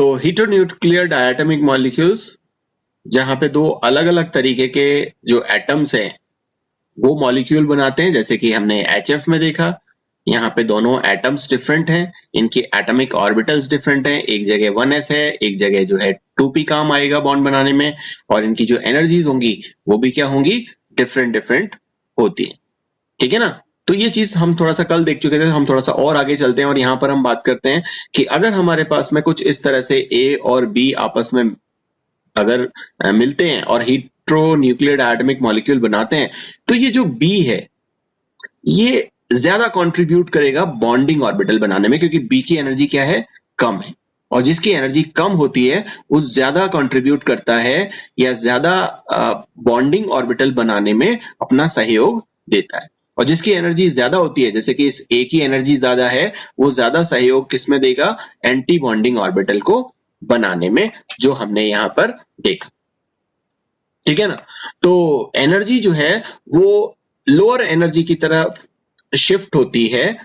तो heteronuclear diatomic molecules जहां पे दो अलग अलग तरीके के जो एटम्स हैं वो मॉलिक्यूल बनाते हैं, जैसे कि हमने HF में देखा। यहाँ पे दोनों एटम्स डिफरेंट हैं, इनके एटॉमिक ऑर्बिटल्स डिफरेंट हैं, एक जगह 1s है, एक जगह जो है 2p काम आएगा बॉन्ड बनाने में, और इनकी जो एनर्जीज होंगी वो भी क्या होंगी, डिफरेंट डिफरेंट होती है। ठीक है ना। तो ये चीज हम थोड़ा सा कल देख चुके थे, हम थोड़ा सा और आगे चलते हैं और यहाँ पर हम बात करते हैं कि अगर हमारे पास में कुछ इस तरह से A और B आपस में अगर मिलते हैं और हीट्रोन्यूक्लियर एटॉमिक मॉलिक्यूल बनाते हैं, तो ये जो B है ये ज्यादा कंट्रीब्यूट करेगा बॉन्डिंग ऑर्बिटल बनाने में, क्योंकि B की एनर्जी क्या है, कम है, और जिसकी एनर्जी कम होती है वो ज्यादा कंट्रीब्यूट करता है या ज्यादा बॉन्डिंग ऑर्बिटल बनाने में अपना सहयोग देता है। और जिसकी एनर्जी ज्यादा होती है, जैसे कि इस A की एनर्जी ज्यादा है, वो ज्यादा सहयोग किसमें देगा, एंटी बॉन्डिंग ऑर्बिटल को बनाने में, जो हमने यहाँ पर देखा। ठीक है ना। तो एनर्जी जो है वो लोअर एनर्जी की तरफ शिफ्ट होती है,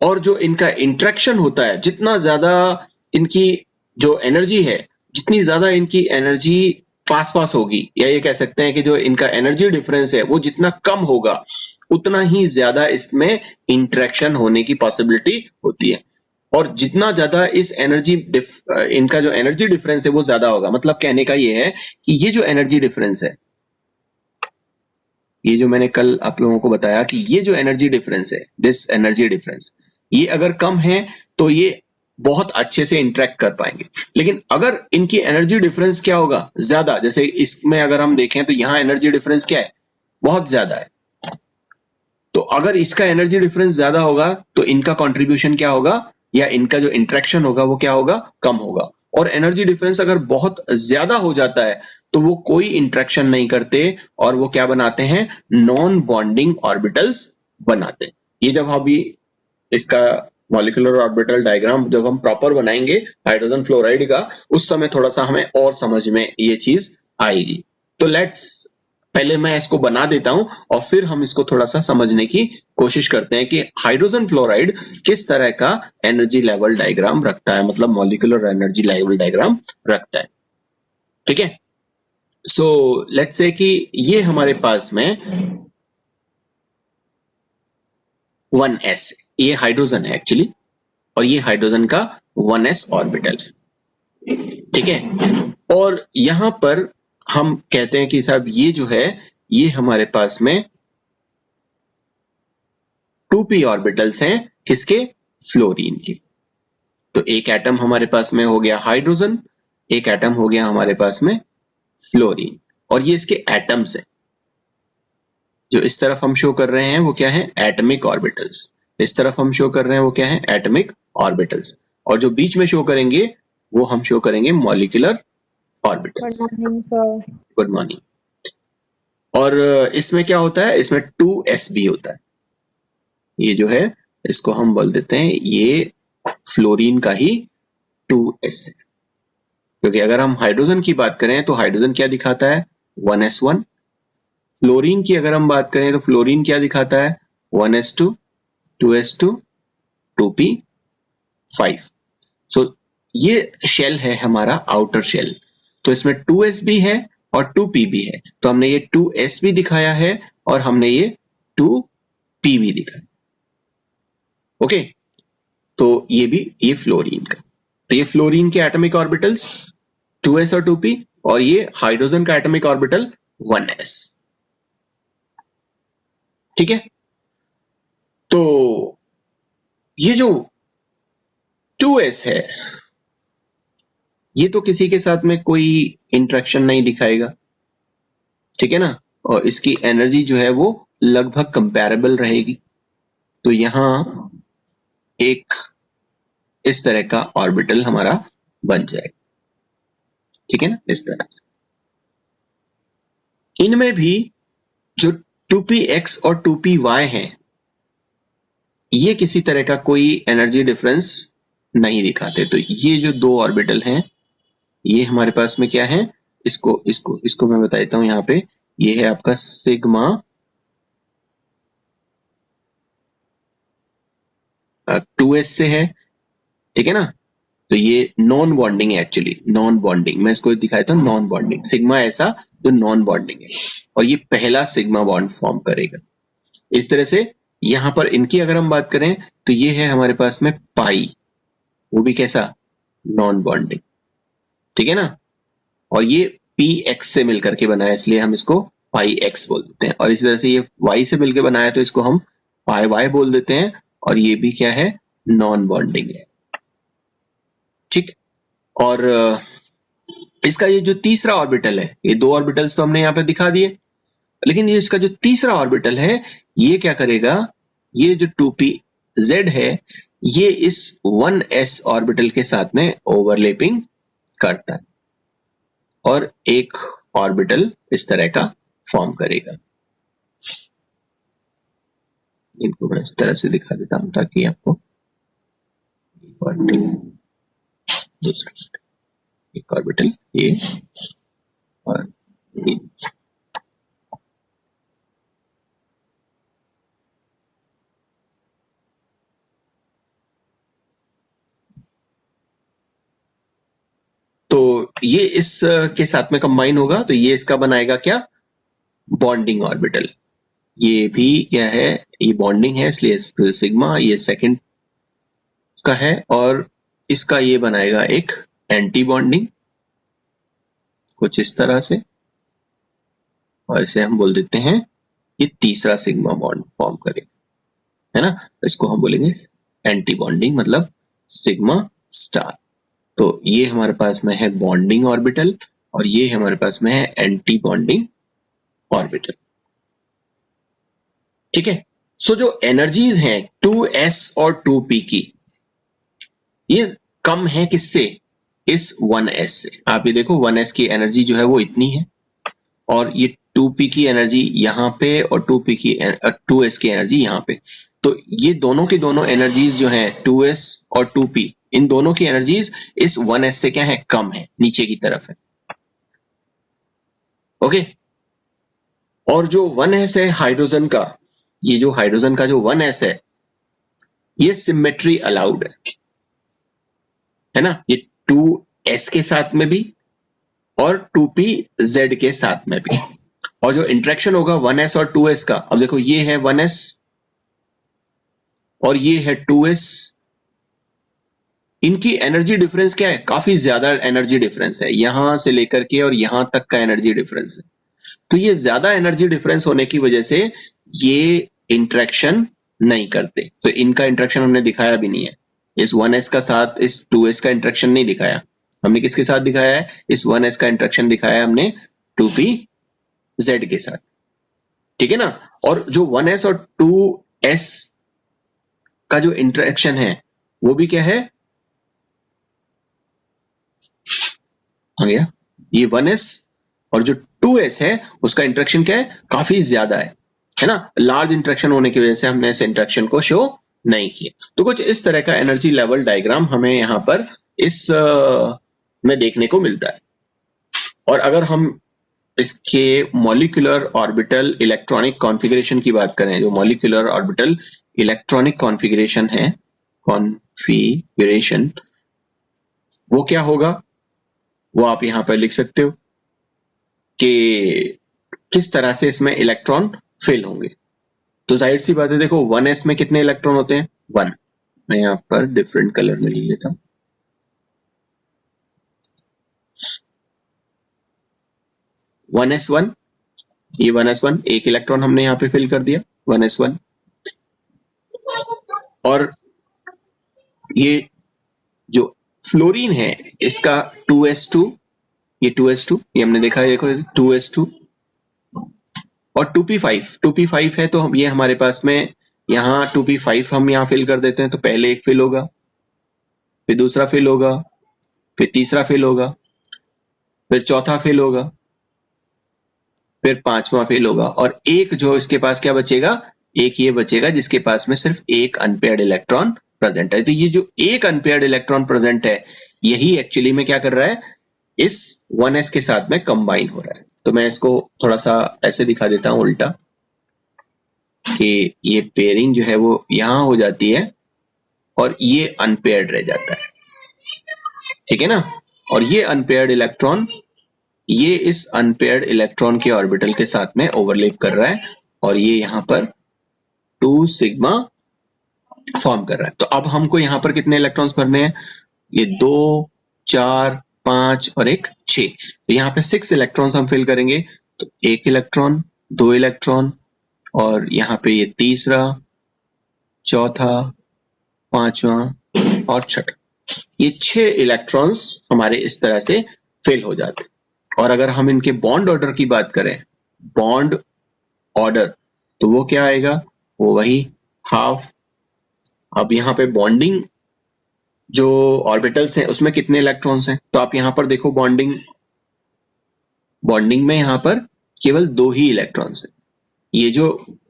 और जो इनका इंटरेक्शन होता है, जितना ज्यादा इनकी जो एनर्जी है, जितनी ज्यादा इनकी एनर्जी पास पास होगी, या ये कह सकते हैं कि जो इनका एनर्जी डिफरेंस है वो जितना कम होगा, उतना ही ज्यादा इसमें इंटरेक्शन होने की पॉसिबिलिटी होती है। और जितना ज्यादा इस एनर्जी इनका जो एनर्जी डिफरेंस है वो ज्यादा होगा, मतलब कहने का ये है कि ये जो एनर्जी डिफरेंस है, ये जो मैंने कल आप लोगों को बताया कि ये जो एनर्जी डिफरेंस है, दिस एनर्जी डिफरेंस, ये अगर कम है तो ये बहुत अच्छे से इंटरेक्ट कर पाएंगे। लेकिन अगर इनकी एनर्जी डिफरेंस क्या होगा, ज्यादा, जैसे इसमें अगर हम देखें तो यहाँ एनर्जी डिफरेंस क्या है, बहुत ज्यादा है, तो अगर इसका एनर्जी डिफरेंस ज्यादा होगा तो इनका कंट्रीब्यूशन क्या होगा, या इनका जो इंटरेक्शन होगा वो क्या होगा, कम होगा। और एनर्जी डिफरेंस अगर बहुत ज्यादा हो जाता है तो वो कोई इंटरेक्शन नहीं करते, और वो क्या बनाते हैं, नॉन बॉन्डिंग ऑर्बिटल्स बनाते हैं। ये जब अभी इसका मॉलिक्यूलर ऑर्बिटल डायग्राम जब हम प्रॉपर बनाएंगे हाइड्रोजन फ्लोराइड का, उस समय थोड़ा सा हमें और समझ में ये चीज आएगी। तो लेट्स पहले मैं इसको बना देता हूं और फिर हम इसको थोड़ा सा समझने की कोशिश करते हैं कि हाइड्रोजन फ्लोराइड किस तरह का एनर्जी लेवल डायग्राम रखता है, मतलब मॉलिक्यूलर एनर्जी लेवल डायग्राम रखता है। ठीक है। सो लेट्स से कि ये हमारे पास में 1s, ये हाइड्रोजन है एक्चुअली, और ये हाइड्रोजन का 1s ऑर्बिटल है। ठीक है। और यहां पर हम कहते हैं कि साहब ये जो है, ये हमारे पास में 2p ऑर्बिटल्स हैं, किसके, फ्लोरीन के। तो एक एटम हमारे पास में हो गया हाइड्रोजन, एक एटम हो गया हमारे पास में फ्लोरीन, और ये इसके एटम्स हैं। जो इस तरफ हम शो कर रहे हैं वो क्या है, एटॉमिक ऑर्बिटल्स। इस तरफ हम शो कर रहे हैं वो क्या है, एटॉमिक ऑर्बिटल्स। और जो बीच में शो करेंगे वो हम शो करेंगे मॉलिक्यूलर ऑर्बिटल्स। Good morning. और इसमें क्या होता है, इसमें 2sb होता है। ये जो है इसको हम बोल देते हैं, ये फ्लोरीन का ही 2s है। क्योंकि अगर हम हाइड्रोजन की बात करें तो हाइड्रोजन क्या दिखाता है, 1s1। फ्लोरीन की अगर हम बात करें तो फ्लोरीन क्या दिखाता है, 1s2, 2s2, 2p5। सो ये शेल है हमारा आउटर शेल, तो इसमें 2s भी है और 2p भी है, तो हमने ये 2s भी दिखाया है और हमने ये 2p भी दिखाया। ओके। तो ये फ्लोरीन का, तो ये फ्लोरीन के एटॉमिक ऑर्बिटल्स 2s और 2p, और ये हाइड्रोजन का एटॉमिक ऑर्बिटल 1s। ठीक है। तो ये जो 2s है, ये तो किसी के साथ में कोई इंटरेक्शन नहीं दिखाएगा, ठीक है ना, और इसकी एनर्जी जो है वो लगभग कंपैरेबल रहेगी। तो यहां एक इस तरह का ऑर्बिटल हमारा बन जाएगा, ठीक है ना, इस तरह से। इनमें भी जो 2px और 2py है, ये किसी तरह का कोई एनर्जी डिफरेंस नहीं दिखाते। तो ये जो दो ऑर्बिटल हैं, ये हमारे पास में क्या है, इसको इसको इसको मैं बता देता हूं यहाँ पे। ये है आपका सिग्मा 2s से है, ठीक है ना। तो ये नॉन बॉन्डिंग है, एक्चुअली नॉन बॉन्डिंग, मैं इसको दिखाता हूँ नॉन बॉन्डिंग, सिग्मा ऐसा जो नॉन बॉन्डिंग है, और ये पहला सिग्मा बॉन्ड फॉर्म करेगा। इस तरह से यहां पर इनकी अगर हम बात करें तो ये है हमारे पास में पाई, वो भी कैसा, नॉन बॉन्डिंग, ठीक है ना। और ये पी एक्स से मिलकर के बना है, इसलिए हम इसको पाई एक्स बोल देते हैं। और इसी तरह से ये वाई से मिलकर बनाया तो इसको हम पाई वाई बोल देते हैं, और ये भी क्या है, नॉन बॉन्डिंग है, ठीक। और इसका ये जो तीसरा ऑर्बिटल है, ये दो ऑर्बिटल्स तो हमने यहाँ पे दिखा दिए, लेकिन ये इसका जो तीसरा ऑर्बिटल है ये क्या करेगा, ये जो 2p z है ये इस 1s ऑर्बिटल के साथ में ओवरलैपिंग करता है और एक ऑर्बिटल इस तरह का फॉर्म करेगा। इनको मैं इस तरह से दिखा देता हूं ताकि आपको दूसरा एक ऑर्बिटल ये और ये। तो ये इस के साथ में कंबाइन होगा तो ये इसका बनाएगा क्या, बॉन्डिंग ऑर्बिटल। ये भी क्या है, ये बॉन्डिंग है इसलिए सिग्मा, ये सेकंड का है, और इसका ये बनाएगा एक एंटी बॉन्डिंग कुछ इस तरह से, और इसे हम बोल देते हैं ये तीसरा सिग्मा बॉन्ड फॉर्म करेगा, है ना। इसको हम बोलेंगे एंटी बॉन्डिंग, मतलब सिग्मा स्टार। तो ये हमारे पास में है बॉन्डिंग ऑर्बिटल और ये हमारे पास में है एंटी बॉन्डिंग ऑर्बिटल, ठीक है। सो जो एनर्जीज हैं 2s और 2p की, ये कम है किससे, इस 1s से। आप ये देखो 1s की एनर्जी जो है वो इतनी है, और ये 2p की एनर्जी यहाँ पे, और 2s की एनर्जी यहाँ पे। तो ये दोनों की दोनों एनर्जीज जो हैं 2s और 2p, इन दोनों की एनर्जीज इस 1s से क्या है, कम है, नीचे की तरफ है, ओके। और जो 1s है हाइड्रोजन का, ये जो हाइड्रोजन का जो 1s है ये सिमेट्री अलाउड है ना, ये 2s के साथ में भी और 2pz के साथ में भी। और जो इंटरेक्शन होगा 1s और 2s का, अब देखो ये है 1s और ये है 2s, इनकी एनर्जी डिफरेंस क्या है, काफी ज्यादा एनर्जी डिफरेंस है, यहां से लेकर के और यहां तक का एनर्जी डिफरेंस है। तो ये ज्यादा एनर्जी डिफरेंस होने की वजह से ये इंटरेक्शन नहीं करते, तो इनका इंटरेक्शन हमने दिखाया भी नहीं है। इस 1s का साथ इस 2s का इंटरेक्शन नहीं दिखाया हमने, किसके साथ दिखाया है, इस 1s का इंटरेक्शन दिखाया है हमने 2pz के साथ, ठीक है ना। और जो 1s और 2s का जो इंटरेक्शन है वो भी क्या है, आ गया, ये 1s और जो 2s है उसका इंटरेक्शन क्या है, काफी ज्यादा है ना। लार्ज इंटरेक्शन होने की वजह से हमने इस इंटरेक्शन को शो नहीं किया। तो कुछ इस तरह का एनर्जी लेवल डायग्राम हमें यहाँ पर इस में देखने को मिलता है। और अगर हम इसके मॉलिक्यूलर ऑर्बिटल इलेक्ट्रॉनिक कॉन्फ़िगरेशन की बात करें, जो मॉलिक्यूलर ऑर्बिटल इलेक्ट्रॉनिक कॉन्फ़िगरेशन है, कॉन्फ़िगरेशन, वो क्या होगा, वो आप यहां पर लिख सकते हो कि किस तरह से इसमें इलेक्ट्रॉन फिल होंगे। तो जाहिर सी बात है, देखो 1s में कितने इलेक्ट्रॉन होते हैं, 1। मैं यहां पर डिफरेंट कलर में लिख लेता हूं, 1s1, ये 1s1, एक इलेक्ट्रॉन हमने यहाँ पे फिल कर दिया 1s1। और ये जो फ्लोरीन है इसका 2s2, ये 2s2, ये हमने देखा है, देखो 2s2। और 2p5 है, तो हम ये हमारे पास में यहाँ 2p5 हम यहाँ फिल कर देते हैं, तो पहले एक फिल होगा, फिर दूसरा फिल होगा, फिर तीसरा फिल होगा, फिर चौथा फिल होगा, फिर पांचवा फेल होगा, और एक जो इसके पास क्या बचेगा, एक ये बचेगा जिसके पास में सिर्फ एक अनपेयर्ड इलेक्ट्रॉन प्रेजेंट है। तो ये जो एक अनपेयर्ड इलेक्ट्रॉन प्रेजेंट है यही एक्चुअली में क्या कर रहा है, इस 1s के साथ में कंबाइन हो रहा है। तो मैं इसको थोड़ा सा ऐसे दिखा देता हूं उल्टा, कि ये पेयरिंग जो है वो यहां हो जाती है और ये अनपेयर्ड रह जाता है, ठीक है ना। और ये अनपेयर्ड इलेक्ट्रॉन, ये इस अनपेयर्ड इलेक्ट्रॉन के ऑर्बिटल के साथ में ओवरलैप कर रहा है और ये यहाँ पर 2 सिग्मा फॉर्म कर रहा है। तो अब हमको यहाँ पर कितने इलेक्ट्रॉन्स भरने हैं, ये 2 4 5 और एक 6, तो यहाँ पे 6 इलेक्ट्रॉन्स हम फिल करेंगे। तो 1 इलेक्ट्रॉन, 2 इलेक्ट्रॉन और यहाँ पे ये तीसरा, चौथा, पांचवा और छठा, ये 6 इलेक्ट्रॉन्स हमारे इस तरह से फिल हो जाते हैं। और अगर हम इनके बॉन्ड ऑर्डर की बात करें, बॉन्ड ऑर्डर, तो वो क्या आएगा, वो वही हाफ। अब यहाँ पे बॉन्डिंग जो ऑर्बिटल्स हैं उसमें कितने इलेक्ट्रॉन्स हैं, तो आप यहाँ पर देखो बॉन्डिंग में यहाँ पर केवल 2 ही इलेक्ट्रॉन्स हैं। ये जो,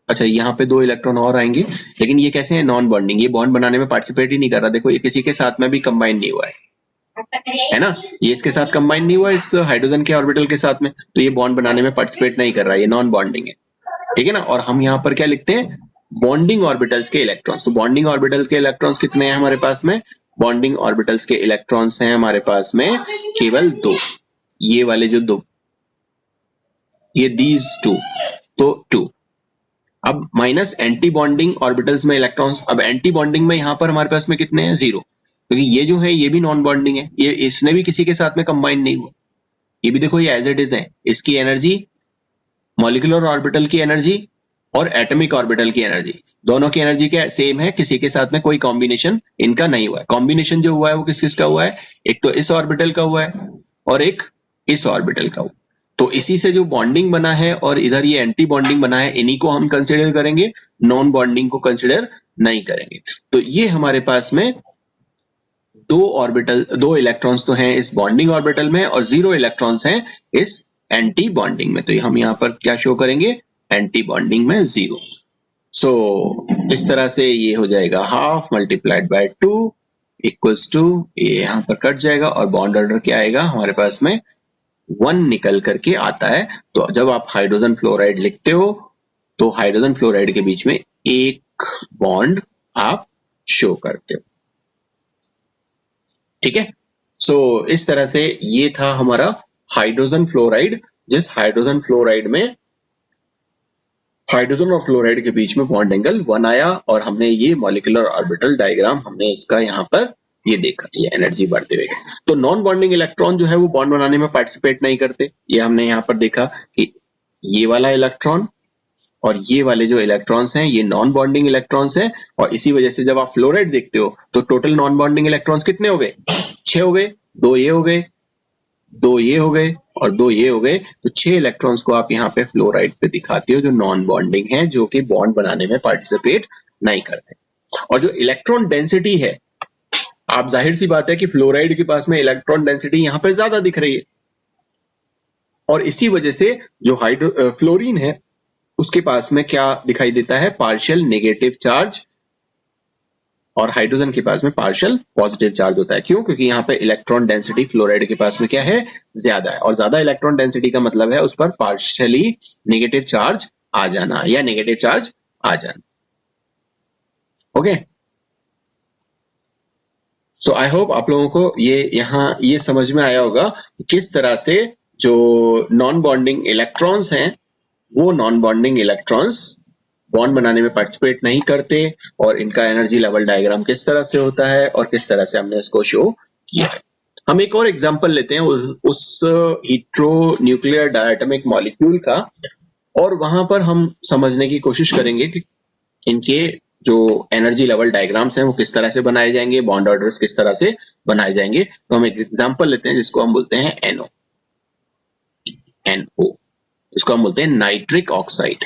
अच्छा यहाँ पे 2 इलेक्ट्रॉन और आएंगे, लेकिन ये कैसे है, नॉन बॉन्डिंग, ये बॉन्ड बनाने में पार्टिसिपेट ही नहीं कर रहा। देखो ये किसी के साथ में भी कंबाइन नहीं हुआ है ना, ये इसके साथ कंबाइन नहीं हुआ इस हाइड्रोजन के ऑर्बिटल के साथ में, तो ये बॉन्ड बनाने में पार्टिसिपेट नहीं कर रहा है, ये नॉन बॉन्डिंग है, ठीक है ना। और हम यहाँ पर क्या लिखते हैं, बॉन्डिंग ऑर्बिटल्स के इलेक्ट्रॉन्स। तो बॉन्डिंग ऑर्बिटल्स के इलेक्ट्रॉन्स कितने हैं हमारे पास में, बॉन्डिंग ऑर्बिटल्स के इलेक्ट्रॉन्स हैं हमारे पास में केवल 2, ये वाले जो 2, ये दीज 2, तो 2। अब माइनस एंटी बॉन्डिंग ऑर्बिटल्स में इलेक्ट्रॉन्स, अब एंटी बॉन्डिंग में यहाँ पर हमारे पास में कितने हैं, 0, क्योंकि ये जो है ये भी नॉन बॉन्डिंग है, ये इसने भी किसी के साथ में कंबाइन नहीं हुआ, ये भी देखो ये एज इट इज है, इसकी एनर्जी, मॉलिक्यूलर ऑर्बिटल की एनर्जी और एटॉमिक ऑर्बिटल की एनर्जी, दोनों की एनर्जी क्या सेम है, किसी के साथ में कोई कॉम्बिनेशन इनका नहीं हुआ है। कॉम्बिनेशन जो हुआ है वो किस किस का हुआ है, एक तो इस ऑर्बिटल का हुआ है और एक इस ऑर्बिटल का हुआ, तो इसी से जो बॉन्डिंग बना है और इधर ये एंटी बॉन्डिंग बना है, इन्हीं को हम कंसिडर करेंगे, नॉन बॉन्डिंग को कंसिडर नहीं करेंगे। तो ये हमारे पास में 2 इलेक्ट्रॉन्स तो हैं इस बॉन्डिंग ऑर्बिटल में और 0 इलेक्ट्रॉन्स हैं इस एंटी बॉन्डिंग में, तो हम यहाँ पर क्या शो करेंगे, एंटी बॉन्डिंग में 0। सो इस तरह से ये हो जाएगा half multiplied by 2 equals to, ये यहाँ पर कट जाएगा और बॉन्ड ऑर्डर क्या आएगा हमारे पास में 1 निकल करके आता है। तो जब आप हाइड्रोजन फ्लोराइड लिखते हो तो हाइड्रोजन फ्लोराइड के बीच में एक बॉन्ड आप शो करते हो, ठीक है। सो इस तरह से ये था हमारा हाइड्रोजन फ्लोराइड, जिस हाइड्रोजन फ्लोराइड में हाइड्रोजन और फ्लोराइड के बीच में बॉन्ड एंगल 1 आया और हमने ये मॉलिक्यूलर ऑर्बिटल डायग्राम हमने इसका यहाँ पर ये देखा, ये एनर्जी बढ़ते हुए। तो नॉन बॉन्डिंग इलेक्ट्रॉन जो है वो बॉन्ड बनाने में पार्टिसिपेट नहीं करते, ये हमने यहाँ पर देखा कि ये वाला इलेक्ट्रॉन और ये वाले जो इलेक्ट्रॉन्स हैं ये नॉन बॉन्डिंग इलेक्ट्रॉन्स हैं, और इसी वजह से जब आप फ्लोराइड देखते हो तो टोटल नॉन बॉन्डिंग इलेक्ट्रॉन्स कितने हो गए, 6 हो गए, 2 ये हो गए, 2 ये हो गए और 2 ये हो गए, तो 6 इलेक्ट्रॉन्स को आप यहाँ पे फ्लोराइड पे दिखाते हो जो नॉन बॉन्डिंग है, जो कि बॉन्ड बनाने में पार्टिसिपेट नहीं करते। और जो इलेक्ट्रॉन डेंसिटी है, आप जाहिर सी बात है कि फ्लोराइड के पास में इलेक्ट्रॉन डेंसिटी यहाँ पे ज्यादा दिख रही है, और इसी वजह से जो फ्लोरीन है उसके पास में क्या दिखाई देता है, पार्शियल नेगेटिव चार्ज, और हाइड्रोजन के पास में पार्शियल पॉजिटिव चार्ज होता है। क्यों, क्योंकि यहाँ पे इलेक्ट्रॉन डेंसिटी फ्लोराइड के पास में क्या है, ज्यादा है, और ज्यादा इलेक्ट्रॉन डेंसिटी का मतलब है उस पर पार्शियली नेगेटिव चार्ज आ जाना या नेगेटिव चार्ज आ जाना। ओके, सो आई होप आप लोगों को ये समझ में आया होगा किस तरह से जो नॉन बॉन्डिंग इलेक्ट्रॉन्स हैं वो नॉन बॉन्डिंग इलेक्ट्रॉन्स बॉन्ड बनाने में पार्टिसिपेट नहीं करते, और इनका एनर्जी लेवल डायग्राम किस तरह से होता है और किस तरह से हमने इसको शो किया है। हम एक और एग्जांपल लेते हैं उस हीट्रो न्यूक्लियर डायटोमिक मॉलिक्यूल का, और वहां पर हम समझने की कोशिश करेंगे कि इनके जो एनर्जी लेवल डायग्राम्स हैं वो किस तरह से बनाए जाएंगे, बॉन्ड ऑर्डर्स किस तरह से बनाए जाएंगे। तो हम एक एग्जांपल लेते हैं जिसको हम बोलते हैं NO, इसको हम बोलते हैं नाइट्रिक ऑक्साइड,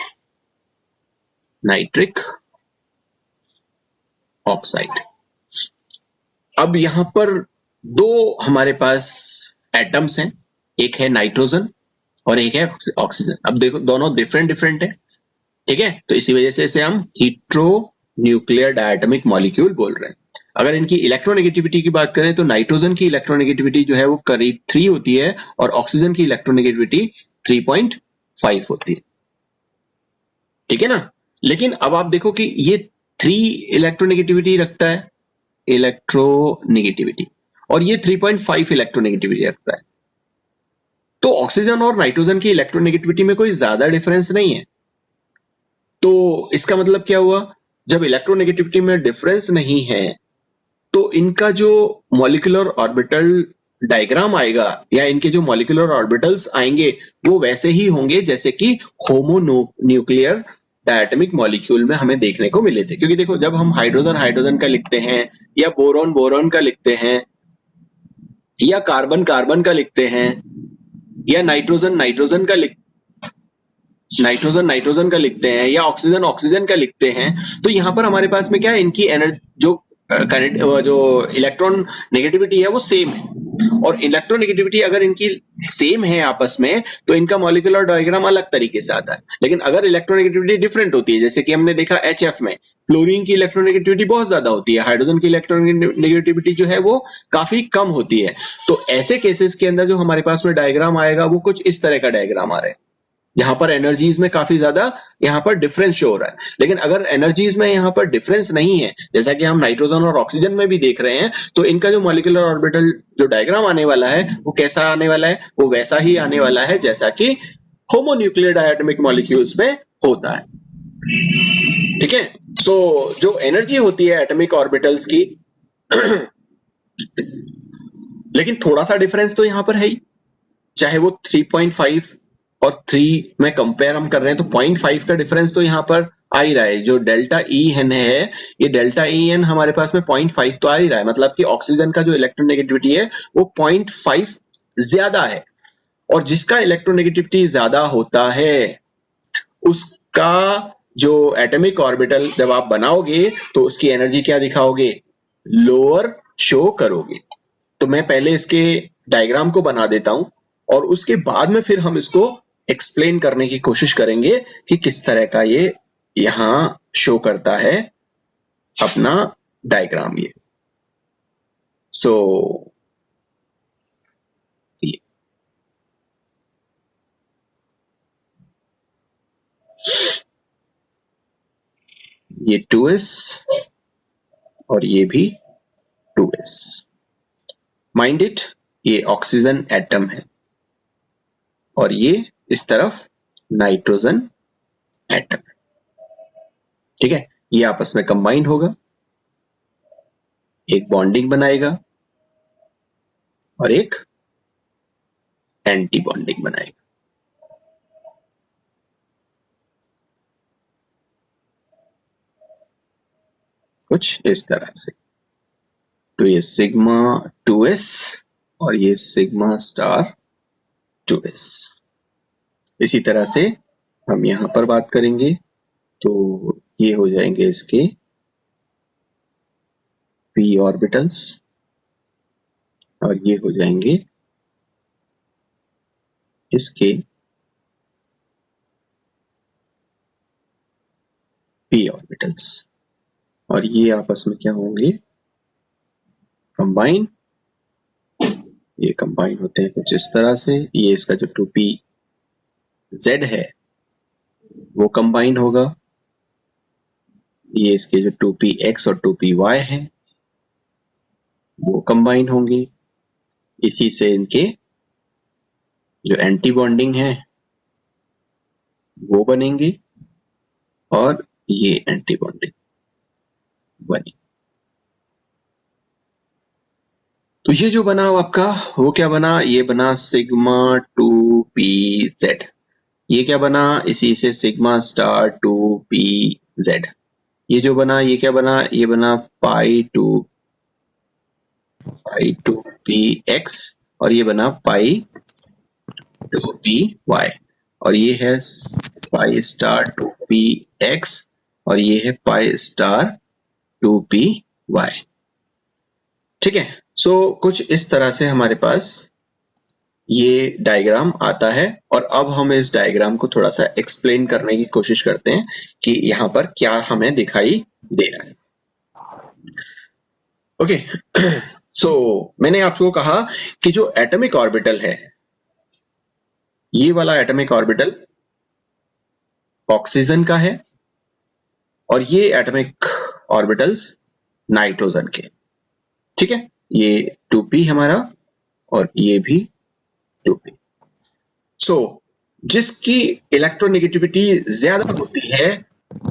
नाइट्रिक ऑक्साइड। अब यहां पर 2 हमारे पास एटम्स हैं, एक है नाइट्रोजन और एक है ऑक्सीजन। अब देखो दोनों डिफरेंट है, ठीक है, तो इसी वजह से इसे हम हीट्रो न्यूक्लियर डायटोमिक मॉलिक्यूल बोल रहे हैं। अगर इनकी इलेक्ट्रोनेगेटिविटी की बात करें तो नाइट्रोजन की इलेक्ट्रोनेगेटिविटी जो है वो करीब 3 होती है और ऑक्सीजन की इलेक्ट्रोनेगेटिविटी 3.5 होती है, ठीक है ना। लेकिन अब आप देखो कि ये 3 इलेक्ट्रोनेगेटिविटी रखता है, इलेक्ट्रोनेगेटिविटी, और ये 3.5 इलेक्ट्रोनेगेटिविटी रखता है। तो ऑक्सीजन और नाइट्रोजन की इलेक्ट्रोनेगेटिविटी में कोई ज्यादा डिफरेंस नहीं है। तो इसका मतलब क्या हुआ, जब इलेक्ट्रोनेगेटिविटी में डिफरेंस नहीं है तो इनका जो मॉलिक्यूलर ऑर्बिटल डायग्राम आएगा या इनके जो मॉलिक्यूलर ऑर्बिटल्स आएंगे वो वैसे ही होंगे जैसे कि होमोन्यूक्लियर डायटमिक मॉलिक्यूल में हमें देखने को मिले थे। क्योंकि देखो, जब हम हाइड्रोजन हाइड्रोजन का लिखते हैं या बोरॉन बोरॉन का लिखते हैं या कार्बन कार्बन का लिखते हैं या नाइट्रोजन नाइट्रोजन का लिखते हैं या ऑक्सीजन ऑक्सीजन का लिखते हैं, तो यहाँ पर हमारे पास में क्या है, इनकी एनर्जी जो इलेक्ट्रॉन नेगेटिविटी है वो सेम है। और इलेक्ट्रॉन नेगेटिविटी अगर इनकी सेम है आपस में तो इनका मॉलिक्यूलर डायग्राम अलग तरीके से आता है। लेकिन अगर इलेक्ट्रॉन नेगेटिविटी डिफरेंट होती है, जैसे कि हमने देखा HF में फ्लोरीन की इलेक्ट्रॉन नेगेटिविटी बहुत ज्यादा होती है, हाइड्रोजन की इलेक्ट्रॉन नेगेटिविटी जो है वो काफी कम होती है, तो ऐसे केसेस के अंदर जो हमारे पास में डायग्राम आएगा वो कुछ इस तरह का डायग्राम आ रहा है, जहां पर एनर्जीज में काफी ज्यादा यहाँ पर डिफरेंस शो हो रहा है। लेकिन अगर एनर्जीज में यहाँ पर डिफरेंस नहीं है, जैसा कि हम नाइट्रोजन और ऑक्सीजन में भी देख रहे हैं, तो इनका जो मॉलिक्यूलर ऑर्बिटल जो डायग्राम आने वाला है वो कैसा आने वाला है, वो वैसा ही आने वाला है जैसा कि होमोन्यूक्लियर डायटोमिक मॉलिक्यूल्स में होता है। ठीक है, सो जो एनर्जी होती है एटॉमिक ऑर्बिटल्स की लेकिन थोड़ा सा डिफरेंस तो यहाँ पर है ही, चाहे वो 3.5 और 3 में कंपेयर हम कर रहे हैं तो 0.5 का डिफरेंस तो यहाँ पर आ ही रहा है। जो डेल्टा ई एन है, ये डेल्टा ई एन हमारे पास में 0.5 तो आ ही रहा है, मतलब कि ऑक्सीजन का जो इलेक्ट्रोनेगेटिविटी है वो 0.5 ज्यादा है। और जिसका इलेक्ट्रोनेगेटिविटी ज्यादा होता है उसका जो एटॉमिक ऑर्बिटल जब आप बनाओगे तो उसकी एनर्जी क्या दिखाओगे, लोअर शो करोगे। तो मैं पहले इसके डायग्राम को बना देता हूं और उसके बाद में फिर हम इसको एक्सप्लेन करने की कोशिश करेंगे कि किस तरह का ये यहां शो करता है अपना डायग्राम। ये 2s और ये भी 2s। माइंड इट, ये ऑक्सीजन एटम है और ये इस तरफ नाइट्रोजन एटम है। ठीक है, ये आपस में कंबाइंड होगा, एक बॉन्डिंग बनाएगा और एक एंटी बॉन्डिंग बनाएगा। कुछ इस तरह से। तो ये सिग्मा 2s और ये सिग्मा स्टार 2s। इसी तरह से हम यहां पर बात करेंगे तो ये हो जाएंगे इसके p ऑर्बिटल्स और ये हो जाएंगे इसके p ऑर्बिटल्स और ये आपस में क्या होंगे, कंबाइन। ये कंबाइन होते हैं कुछ इस तरह से। ये इसका जो 2pz है वो कंबाइन होगा, ये इसके जो 2px और 2py है वो कंबाइन होंगे। इसी से इनके जो एंटी बॉन्डिंग है वो बनेंगे और ये एंटी बॉन्डिंग बनी। तो ये जो बना आपका वो क्या बना, ये बना सिग्मा 2pz। ये क्या बना, इसी से सिग्मा स्टार 2pz। ये जो बना ये क्या बना, ये बना पाई 2px और ये बना पाई 2py और ये है पाई स्टार 2px और ये है पाई स्टार 2py। ठीक है, सो कुछ इस तरह से हमारे पास ये डायग्राम आता है और अब हम इस डायग्राम को थोड़ा सा एक्सप्लेन करने की कोशिश करते हैं कि यहाँ पर क्या हमें दिखाई दे रहा है। ओके, सो मैंने आपको कहा कि जो एटॉमिक ऑर्बिटल है, ये वाला एटॉमिक ऑर्बिटल ऑक्सीजन का है और ये एटॉमिक ऑर्बिटल्स नाइट्रोजन के। ठीक है, ये 2p हमारा और ये भी 2p। सो जिसकी इलेक्ट्रोनेगेटिविटी ज्यादा होती है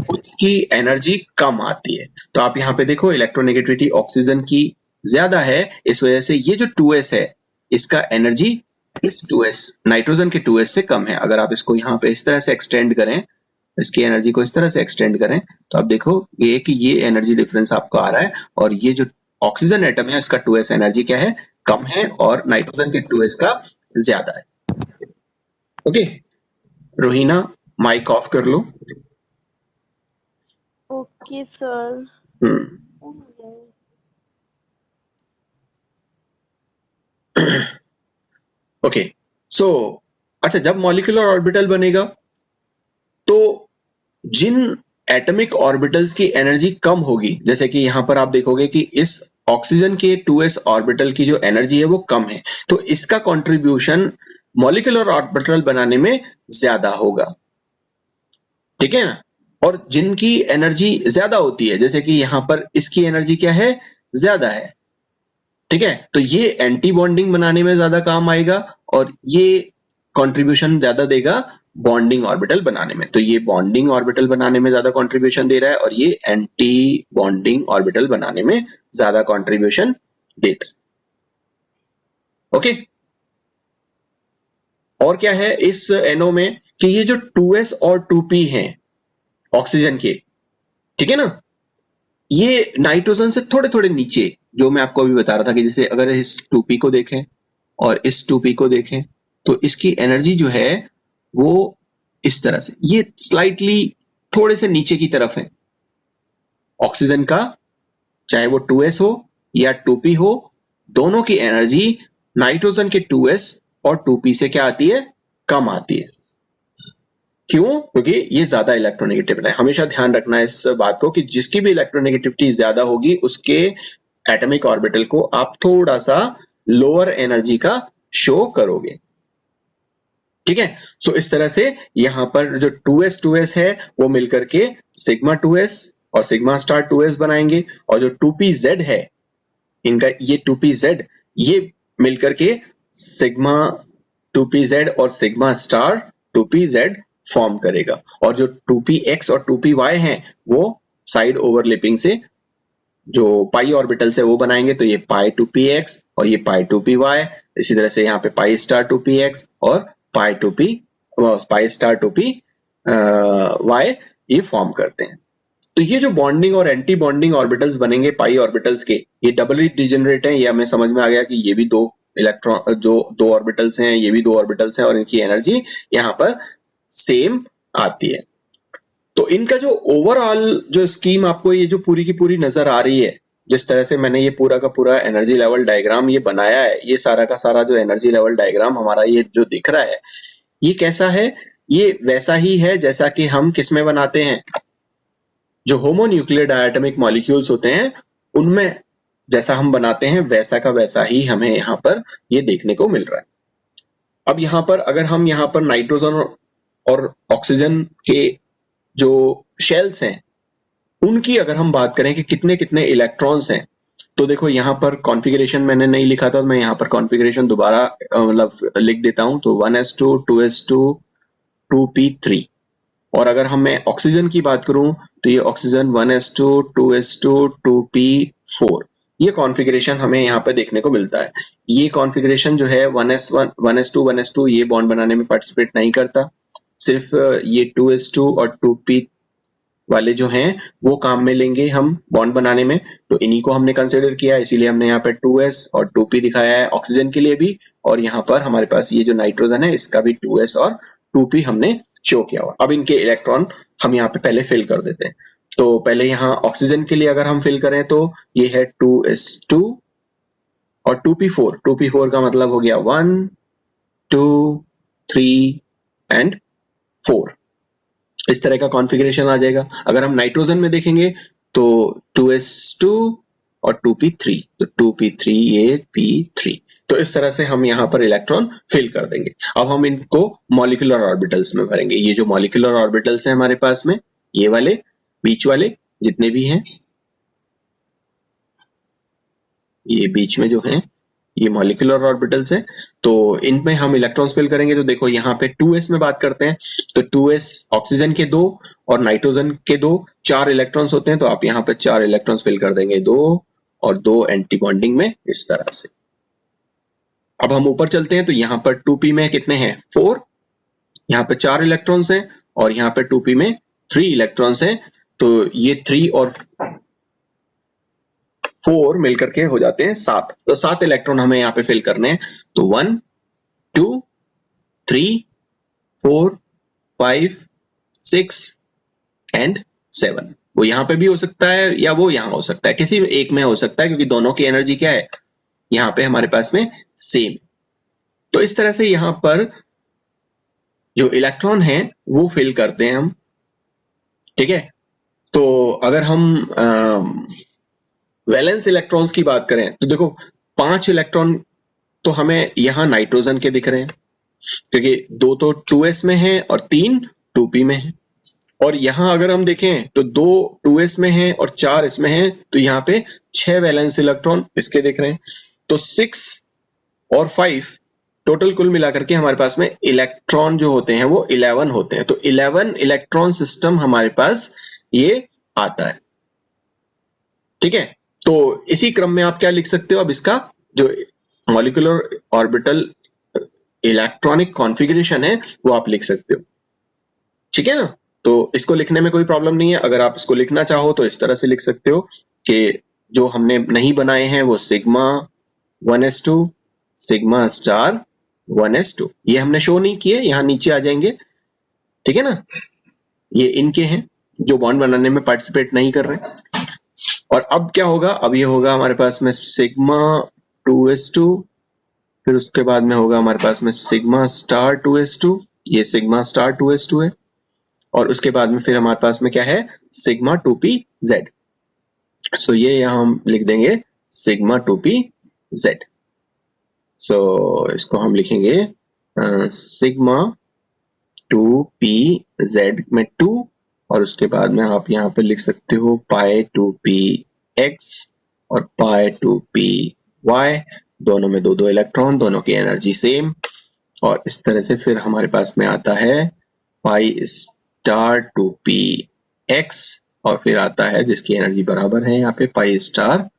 उसकी एनर्जी कम आती है। तो आप यहाँ पे देखो इलेक्ट्रोनेगेटिविटी ऑक्सीजन की ज्यादा है, इस वजह से ये जो 2s है इसका एनर्जी इस 2s नाइट्रोजन के 2s से कम है। अगर आप इसको यहाँ पे इस तरह से एक्सटेंड करें, इसकी एनर्जी को इस तरह से एक्सटेंड करें, तो आप देखो ये कि ये एनर्जी डिफरेंस आपको आ रहा है, और ये जो ऑक्सीजन एटम है इसका 2s एनर्जी क्या है, कम है, और नाइट्रोजन के 2s का ज्यादा है। ओके रोहिना, माइक ऑफ कर लो। Okay sir. ओके सो अच्छा, जब मॉलिक्यूलर ऑर्बिटल बनेगा तो जिन एटॉमिक ऑर्बिटल्स की एनर्जी कम होगी, जैसे कि यहां पर आप देखोगे कि इस ऑक्सीजन के 2s ऑर्बिटल की जो एनर्जी है वो कम है, तो इसका कंट्रीब्यूशन मॉलिक्यूलर ऑर्बिटल बनाने में ज्यादा होगा, ठीक है ना। और जिनकी एनर्जी ज्यादा होती है, जैसे कि यहां पर इसकी एनर्जी क्या है, ज्यादा है, ठीक है, तो ये एंटी बॉन्डिंग बनाने में ज्यादा काम आएगा, और ये कंट्रीब्यूशन ज्यादा देगा बॉन्डिंग ऑर्बिटल बनाने में। तो ये बॉन्डिंग ऑर्बिटल बनाने में ज्यादा कंट्रीब्यूशन दे रहा है, और ये एंटी बॉन्डिंग ऑर्बिटल बनाने में ज्यादा कंट्रीब्यूशन देता है। ओके, और क्या है इस NO में कि ये जो 2s और 2p हैं ऑक्सीजन के, ठीक है ना, ये नाइट्रोजन से थोड़े थोड़े नीचे, जो मैं आपको अभी बता रहा था कि जैसे अगर इस 2p को देखें और इस 2p को देखें, तो इसकी एनर्जी जो है वो इस तरह से, ये स्लाइटली थोड़े से नीचे की तरफ है। ऑक्सीजन का चाहे वो 2s हो या 2p हो, दोनों की एनर्जी नाइट्रोजन के 2s और 2p से क्या आती है, कम आती है। क्यों? क्योंकि ये ज्यादा इलेक्ट्रोनेगेटिव है। हमेशा ध्यान रखना है इस बात को कि जिसकी भी इलेक्ट्रोनेगेटिविटी ज्यादा होगी उसके एटॉमिक ऑर्बिटल को आप थोड़ा सा लोअर एनर्जी का शो करोगे, ठीक है। सो इस तरह से यहां पर जो 2s है वो मिलकर के सिग्मा 2s और सिग्मा स्टार 2s बनाएंगे, और जो 2pz है इनका, ये 2pz ये मिलकर के सिग्मा 2pz और सिग्मा स्टार 2pz फॉर्म करेगा, और जो 2px और 2py हैं वो साइड ओवरलैपिंग से जो पाई ऑर्बिटल्स है वो बनाएंगे, तो ये पाई 2px और ये पाई 2py, इसी तरह से यहाँ पे पाई स्टार 2px और पाई 2p pi star 2p y ये फॉर्म करते हैं। तो ये जो बॉन्डिंग और एंटी बॉन्डिंग ऑर्बिटल्स बनेंगे पाई ऑर्बिटल्स के, ये डबली डिजेनरेट हैं, ये हमें समझ में आ गया कि ये भी दो इलेक्ट्रॉन, जो दो ऑर्बिटल्स हैं ये भी दो ऑर्बिटल्स हैं, और इनकी एनर्जी यहाँ पर सेम आती है। तो इनका जो ओवरऑल जो स्कीम आपको ये जो पूरी की पूरी नजर आ रही है, जिस तरह से मैंने ये पूरा का पूरा एनर्जी लेवल डायग्राम ये बनाया है, ये सारा का सारा जो एनर्जी लेवल डायग्राम हमारा ये जो दिख रहा है, ये कैसा है, ये वैसा ही है जैसा कि हम किसमें बनाते हैं, जो होमोन्यूक्लियर डायटोमिक मॉलिक्यूल्स होते हैं उनमें जैसा हम बनाते हैं वैसा का वैसा ही हमें यहाँ पर ये देखने को मिल रहा है। अब यहाँ पर अगर हम यहाँ पर नाइट्रोजन और ऑक्सीजन के जो शेल्स हैं उनकी अगर हम बात करें कि कितने कितने इलेक्ट्रॉन्स हैं, तो देखो यहाँ पर कॉन्फ़िगरेशन मैंने नहीं लिखा था, मैं यहाँ पर कॉन्फ़िगरेशन दोबारा मतलब लिख देता हूं, तो 1s2 2s2 2p3। और अगर हम मैं ऑक्सीजन की बात करूं तो ये ऑक्सीजन 1s2 2s2 2p4, ये कॉन्फ़िगरेशन हमें यहाँ पे देखने को मिलता है। ये कॉन्फ़िगरेशन जो है 1s1 1s2 1s2 ये बॉन्ड बनाने में पार्टिसिपेट नहीं करता, सिर्फ ये 2s2 और 2p वाले जो हैं वो काम में लेंगे हम बॉन्ड बनाने में, तो इन्हीं को हमने कंसिडर किया, इसीलिए हमने यहाँ पे 2s और 2p दिखाया है ऑक्सीजन के लिए भी, और यहाँ पर हमारे पास ये जो नाइट्रोजन है इसका भी 2s और 2p हमने शो किया हुआ। अब इनके इलेक्ट्रॉन हम यहाँ पे पहले फिल कर देते हैं। तो पहले यहाँ ऑक्सीजन के लिए अगर हम फिल करें तो ये है 2s2 और 2p4, 2p4 का मतलब हो गया 1 2 3 एंड 4, इस तरह का कॉन्फ़िगरेशन आ जाएगा। अगर हम नाइट्रोजन में देखेंगे तो 2s2 और 2p3, तो 2p3 ये p3, तो इस तरह से हम यहाँ पर इलेक्ट्रॉन फिल कर देंगे। अब हम इनको मॉलिक्यूलर ऑर्बिटल्स में भरेंगे। ये जो मॉलिक्यूलर ऑर्बिटल्स हैं हमारे पास में, ये वाले बीच वाले जितने भी हैं, ये बीच में जो है ये मॉलिक्यूलर ऑर्बिटल्स है। तो इनमें हम इलेक्ट्रॉन्स फिल करेंगे। तो देखो यहाँ पे 2s में बात करते हैं, तो 2s ऑक्सीजन के 2 और नाइट्रोजन के 2, 4 इलेक्ट्रॉन्स होते हैं। तो आप यहाँ पे 4 इलेक्ट्रॉन्स फिल कर देंगे, 2 और 2 एंटी बॉन्डिंग में, इस तरह से। अब हम ऊपर चलते हैं, तो यहाँ पर 2p में कितने हैं, 4, यहाँ पे 4 इलेक्ट्रॉन्स हैं, और यहाँ पे 2p में 3 इलेक्ट्रॉन्स हैं। तो ये 3 और 4 मिलकर के हो जाते हैं 7। तो 7 इलेक्ट्रॉन हमें यहाँ पे फिल करने हैं। तो 1 2 3 4 5 6 एंड 7। वो यहाँ पे भी हो सकता है या वो यहाँ हो सकता है, किसी एक में हो सकता है, क्योंकि दोनों की एनर्जी क्या है यहाँ पे हमारे पास में सेम। तो इस तरह से यहाँ पर जो इलेक्ट्रॉन है वो फिल करते हैं हम, ठीक है। तो अगर हम वैलेंस इलेक्ट्रॉन्स की बात करें, तो देखो 5 इलेक्ट्रॉन तो हमें यहाँ नाइट्रोजन के दिख रहे हैं, क्योंकि 2 तो 2s में है और 3 2p में है। और यहाँ अगर हम देखें तो 2 2s में है और 4 इसमें है, तो यहाँ पे 6 वैलेंस इलेक्ट्रॉन इसके दिख रहे हैं। तो 6 और 5 टोटल कुल मिलाकर के हमारे पास में इलेक्ट्रॉन जो होते हैं वो 11 होते हैं। तो 11 इलेक्ट्रॉन सिस्टम हमारे पास ये आता है, ठीक है। तो इसी क्रम में आप क्या लिख सकते हो, अब इसका जो मॉलिक्यूलर ऑर्बिटल इलेक्ट्रॉनिक कॉन्फ़िगरेशन है वो आप लिख सकते हो, ठीक है ना। तो इसको लिखने में कोई प्रॉब्लम नहीं है। अगर आप इसको लिखना चाहो तो इस तरह से लिख सकते हो कि जो हमने नहीं बनाए हैं वो sigma 1s2 sigma star 1s2, ये हमने शो नहीं किए, यहाँ नीचे आ जाएंगे, ठीक है ना। ये इनके हैं जो बॉन्ड बनाने में पार्टिसिपेट नहीं कर रहे। और अब क्या होगा, अब ये होगा हमारे पास में सिग्मा 2s2, फिर उसके बाद में होगा हमारे पास में सिग्मा स्टार 2s2, ये सिग्मा स्टार 2s2 है। और उसके बाद में फिर हमारे पास में क्या है, सिग्मा 2pz। सो ये यहाँ हम लिख देंगे सिग्मा 2pz। सो इसको हम लिखेंगे सिग्मा 2pz में 2, और उसके बाद में आप यहाँ पे लिख सकते हो पाई 2px और पाई 2py, दोनों में 2 इलेक्ट्रॉन, दोनों की एनर्जी सेम। और इस तरह से फिर हमारे पास में आता है पाई स्टार 2px, और फिर आता है जिसकी एनर्जी बराबर है यहाँ पे पाई स्टार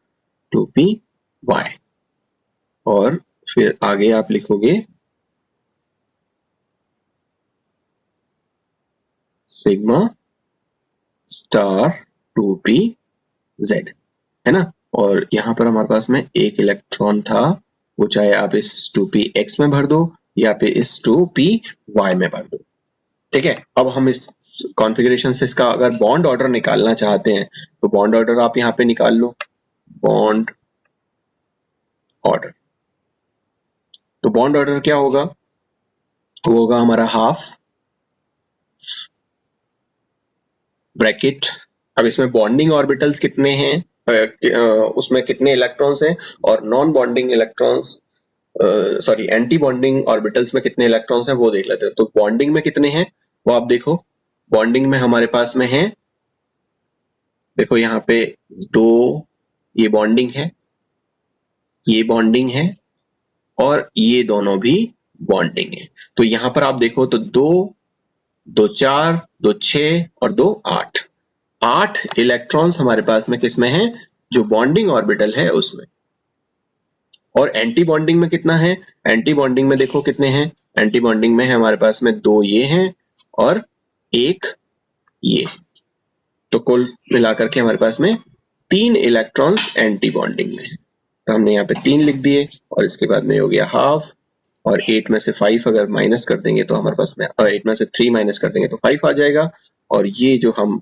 2py। और फिर आगे आप लिखोगे सिग्मा स्टार 2pz, है ना। और यहाँ पर हमारे पास में एक इलेक्ट्रॉन था, वो चाहे आप इस 2px में भर दो या फिर इस 2py में भर दो, ठीक है। अब हम इस कॉन्फ़िगरेशन से इसका अगर बॉन्ड ऑर्डर निकालना चाहते हैं तो बॉन्ड ऑर्डर आप यहाँ पे निकाल लो, बॉन्ड ऑर्डर। तो बॉन्ड ऑर्डर क्या होगा, वो होगा हमारा हाफ ब्रैकेट। अब इसमें बॉन्डिंग ऑर्बिटल्स कितने हैं, उसमें कितने इलेक्ट्रॉन्स हैं, और non bonding electrons sorry anti bonding orbitals में कितने इलेक्ट्रॉन्स हैं वो देख लेते हैं। तो बॉन्डिंग में कितने हैं वो आप देखो, बॉन्डिंग में हमारे पास में है, देखो यहाँ पे 2, ये बॉन्डिंग है, ये बॉन्डिंग है, और ये दोनों भी बॉन्डिंग है। तो यहाँ पर आप देखो तो 2 2 4 2 6 और 2 8, 8 इलेक्ट्रॉन्स हमारे पास में किसमें हैं, जो बॉन्डिंग ऑर्बिटल है उसमें। और एंटी बॉन्डिंग में कितना है, एंटी बॉन्डिंग में देखो कितने हैं, एंटी बॉन्डिंग में है हमारे पास में 2 ये हैं और 1 ये। तो कुल मिलाकर के हमारे पास में 3 इलेक्ट्रॉन्स एंटी बॉन्डिंग में है। तो हमने यहाँ पे 3 लिख दिए, और इसके बाद में हो गया हाफ, और 8 में से 5 अगर माइनस कर देंगे तो हमारे पास में 8 में से 3 माइनस कर देंगे तो 5 आ जाएगा, और ये जो हम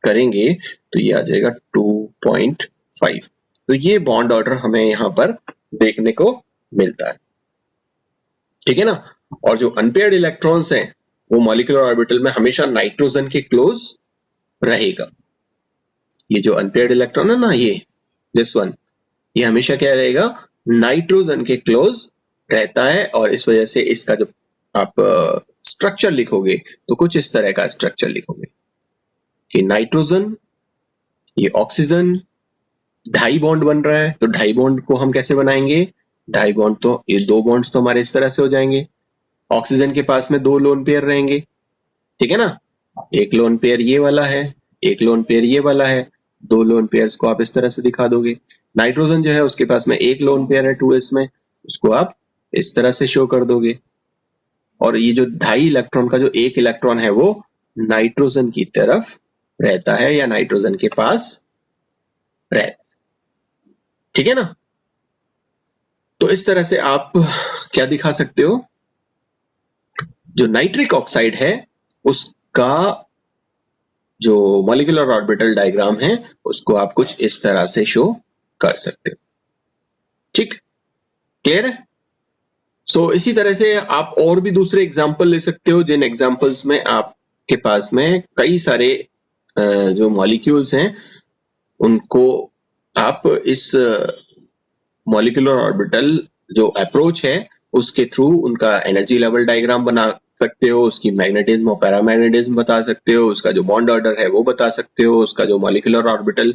करेंगे तो ये आ जाएगा 2.5। तो ये बॉन्ड ऑर्डर हमें यहाँ पर देखने को मिलता है, ठीक है ना। और जो अनपेयर्ड इलेक्ट्रॉन्स हैं वो मॉलिक्यूलर ऑर्बिटल में हमेशा नाइट्रोजन के क्लोज रहेगा। ये जो अनपेयर्ड इलेक्ट्रॉन है ना, ये दिस वन, ये हमेशा क्या रहेगा, नाइट्रोजन के क्लोज रहता है। और इस वजह से इसका जो आप स्ट्रक्चर लिखोगे तो कुछ इस तरह का स्ट्रक्चर लिखोगे कि नाइट्रोजन, ये ऑक्सीजन, ढाई बॉन्ड बन रहा है, तो ढाई बॉन्ड को हम कैसे बनाएंगे? ढाई बॉन्ड तो ये दो बॉन्ड्स तो हमारे इस तरह से हो जाएंगे। ऑक्सीजन के पास में दो लोन पेयर रहेंगे, ठीक है ना? एक लोन पेयर ये वाला है, एक लोन पेयर ये वाला है, दो लोन पेयर्स को आप इस तरह से दिखा दोगे। नाइट्रोजन जो है उसके पास में एक लोन पेयर है 2s में, उसको आप इस तरह से शो कर दोगे। और ये जो ढाई इलेक्ट्रॉन का जो एक इलेक्ट्रॉन है वो नाइट्रोजन की तरफ रहता है या नाइट्रोजन के पास रहता है, ठीक है ना? तो इस तरह से आप क्या दिखा सकते हो? जो नाइट्रिक ऑक्साइड है उसका जो मॉलिक्यूलर ऑर्बिटल डायग्राम है उसको आप कुछ इस तरह से शो कर सकते हो, ठीक? क्लियर है? सो इसी तरह से आप और भी दूसरे एग्जाम्पल ले सकते हो, जिन एग्जाम्पल्स में आपके पास में कई सारे जो मॉलिक्यूल्स हैं उनको आप इस मॉलिक्यूलर ऑर्बिटल जो अप्रोच है उसके थ्रू उनका एनर्जी लेवल डायग्राम बना सकते हो, उसकी मैग्नेटिज्म और पैरामैग्नेटिज्म बता सकते हो, उसका जो बॉन्ड ऑर्डर है वो बता सकते हो, उसका जो मॉलिक्यूलर ऑर्बिटल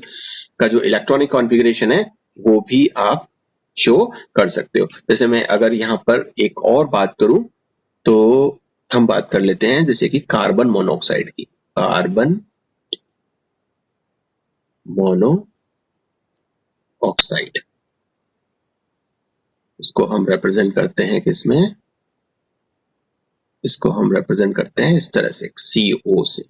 का जो इलेक्ट्रॉनिक कॉन्फ़िगरेशन है वो भी आप शो कर सकते हो। जैसे मैं अगर यहाँ पर एक और बात करूं तो हम बात कर लेते हैं जैसे कि कार्बन मोनोऑक्साइड की। कार्बन मोनोऑक्साइड, इसको हम रिप्रेजेंट करते हैं किसमें? इसको हम रिप्रेजेंट करते हैं इस तरह से CO से।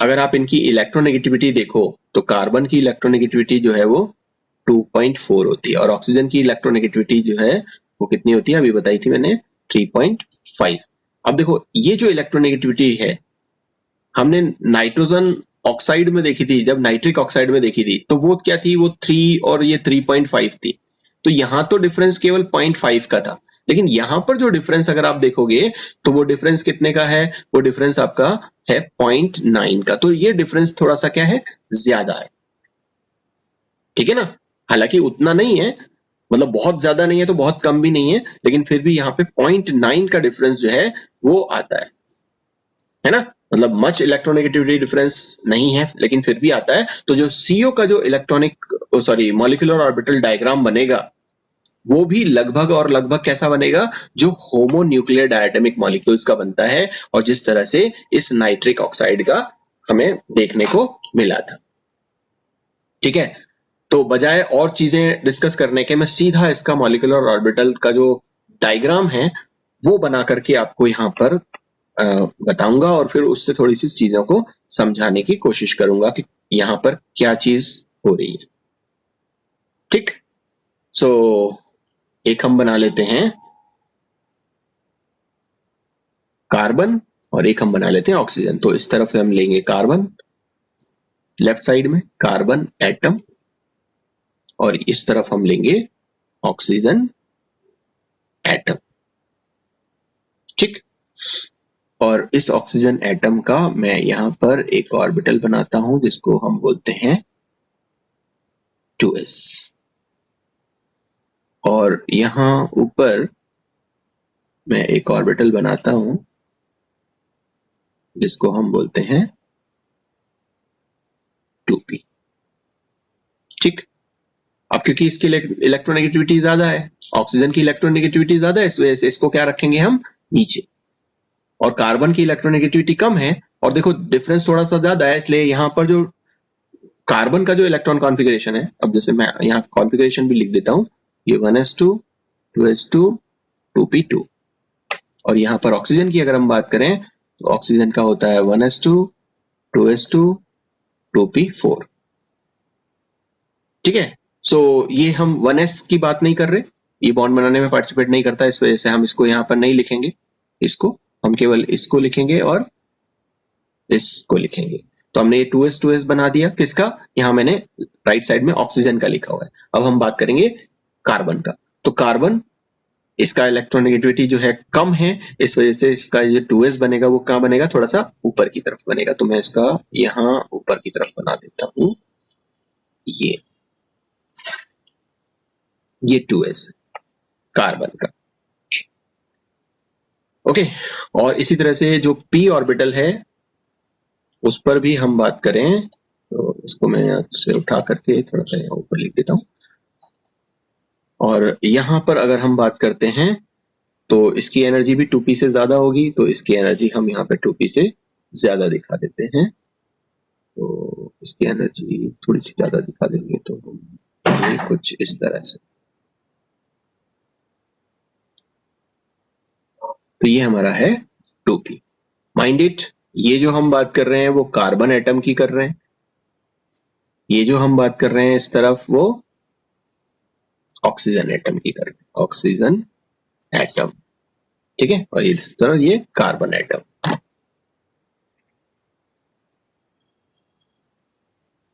अगर आप इनकी इलेक्ट्रोनेगेटिविटी देखो तो कार्बन की इलेक्ट्रोनेगेटिविटी जो है वो 2.4 होती है और ऑक्सीजन की इलेक्ट्रोनेगेटिविटी जो है वो कितनी होती है? अभी बताई थी मैंने 3.5। अब देखो ये जो इलेक्ट्रोनेगेटिविटी है हमने नाइट्रोजन ऑक्साइड में देखी थी, जब नाइट्रिक ऑक्साइड में देखी थी तो वो क्या थी? वो 3 और ये 3.5 थी। तो यहां तो डिफरेंस केवल 0.5 का था, लेकिन यहां पर जो डिफरेंस अगर आप देखोगे तो वो डिफरेंस कितने का है? वो डिफरेंस आपका है 0.9 का। तो ये डिफरेंस थोड़ा सा क्या है? ज्यादा है, ठीक है ना? हालांकि उतना नहीं है, मतलब बहुत ज्यादा नहीं है तो बहुत कम भी नहीं है, लेकिन फिर भी यहाँ पे 0.9 का डिफरेंस जो है वो आता है ना? मतलब मच इलेक्ट्रोनेगेटिविटी डिफरेंस नहीं है लेकिन फिर भी आता है। तो जो CO का जो मॉलिक्यूलर ऑर्बिटल डायग्राम बनेगा वो भी लगभग और लगभग कैसा बनेगा? जो होमोन्यूक्लियर डायटोमिक मॉलिक्यूल्स का बनता है, और जिस तरह से इस नाइट्रिक ऑक्साइड का हमें देखने को मिला था, ठीक है? तो बजाय और चीजें डिस्कस करने के मैं सीधा इसका मॉलिक्यूलर ऑर्बिटल का जो डायग्राम है वो बना करके आपको यहाँ पर बताऊंगा और फिर उससे थोड़ी सी चीजों को समझाने की कोशिश करूंगा कि यहाँ पर क्या चीज हो रही है, ठीक? सो एक हम बना लेते हैं कार्बन और एक हम बना लेते हैं ऑक्सीजन। तो इस तरफ हम लेंगे कार्बन, लेफ्ट साइड में कार्बन एटम, और इस तरफ हम लेंगे ऑक्सीजन एटम, ठीक? और इस ऑक्सीजन एटम का मैं यहाँ पर एक ऑर्बिटल बनाता हूं जिसको हम बोलते हैं 2s, और यहाँ ऊपर मैं एक ऑर्बिटल बनाता हूं जिसको हम बोलते हैं 2p, ठीक? अब क्योंकि इसकी इलेक्ट्रोनेगेटिविटी ज्यादा है, ऑक्सीजन की इलेक्ट्रोनेगेटिविटी ज्यादा है, इस वजह से इसको क्या रखेंगे हम? नीचे। और कार्बन की इलेक्ट्रोनेगेटिविटी कम है और देखो डिफरेंस थोड़ा सा ज्यादा है, इसलिए यहाँ पर जो कार्बन का जो इलेक्ट्रॉन कॉन्फ़िगरेशन है, अब जैसे मैं यहाँ कॉन्फ़िगरेशन भी लिख देता हूँ, ये 1s2 2s2 2p2, और यहाँ पर ऑक्सीजन की अगर हम बात करें तो ऑक्सीजन का होता है 1s2 2s2 2p4, ठीक है? सो ये हम 1s की बात नहीं कर रहे, ये बॉन्ड बनाने में पार्टिसिपेट नहीं करता, इस वजह से हम इसको यहाँ पर नहीं लिखेंगे, इसको हम केवल इसको लिखेंगे और इसको लिखेंगे। तो हमने ये 2s बना दिया, किसका? यहाँ मैंने राइट साइड में ऑक्सीजन का लिखा हुआ है। अब हम बात करेंगे कार्बन का। तो कार्बन, इसका इलेक्ट्रोनेगेटिविटी जो है कम है, इस वजह से इसका जो 2s बनेगा वो कहाँ बनेगा? थोड़ा सा ऊपर की तरफ बनेगा। तो मैं इसका यहाँ ऊपर की तरफ बना देता हूँ, ये 2s कार्बन का, ओके। और इसी तरह से जो p ऑर्बिटल है उस पर भी हम बात करें तो इसको मैं यहाँ से उठा करके थोड़ा सा यहाँ ऊपर लिख देता हूँ। और यहाँ पर अगर हम बात करते हैं तो इसकी एनर्जी भी 2p से ज्यादा होगी, तो इसकी एनर्जी हम यहाँ पे 2p से ज्यादा दिखा देते हैं। तो इसकी एनर्जी थोड़ी सी ज्यादा दिखा देंगे तो हम ये कुछ इस तरह से। तो ये हमारा है 2p। माइंड इट, ये जो हम बात कर रहे हैं वो कार्बन एटम की कर रहे हैं, ये जो हम बात कर रहे हैं इस तरफ वो ऑक्सीजन एटम की कर रहे हैं, ऑक्सीजन एटम, ठीक है। और इस तरह ये कार्बन एटम।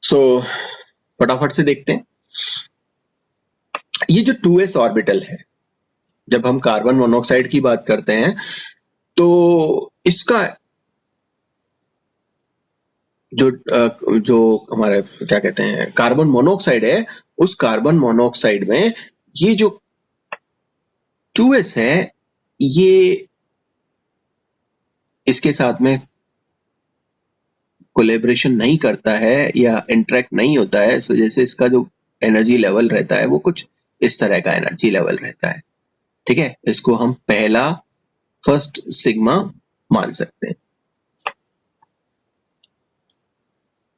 सो फटाफट से देखते हैं, ये जो 2s ऑर्बिटल है, जब हम कार्बन मोनोऑक्साइड की बात करते हैं तो इसका जो हमारे क्या कहते हैं कार्बन मोनोऑक्साइड है, उस कार्बन मोनोऑक्साइड में ये जो 2s है ये इसके साथ में कोलेब्रेशन नहीं करता है या इंटरेक्ट नहीं होता है, इस वजह से इसका जो एनर्जी लेवल रहता है वो कुछ इस तरह का एनर्जी लेवल रहता है, ठीक है। इसको हम पहला फर्स्ट सिग्मा मान सकते हैं,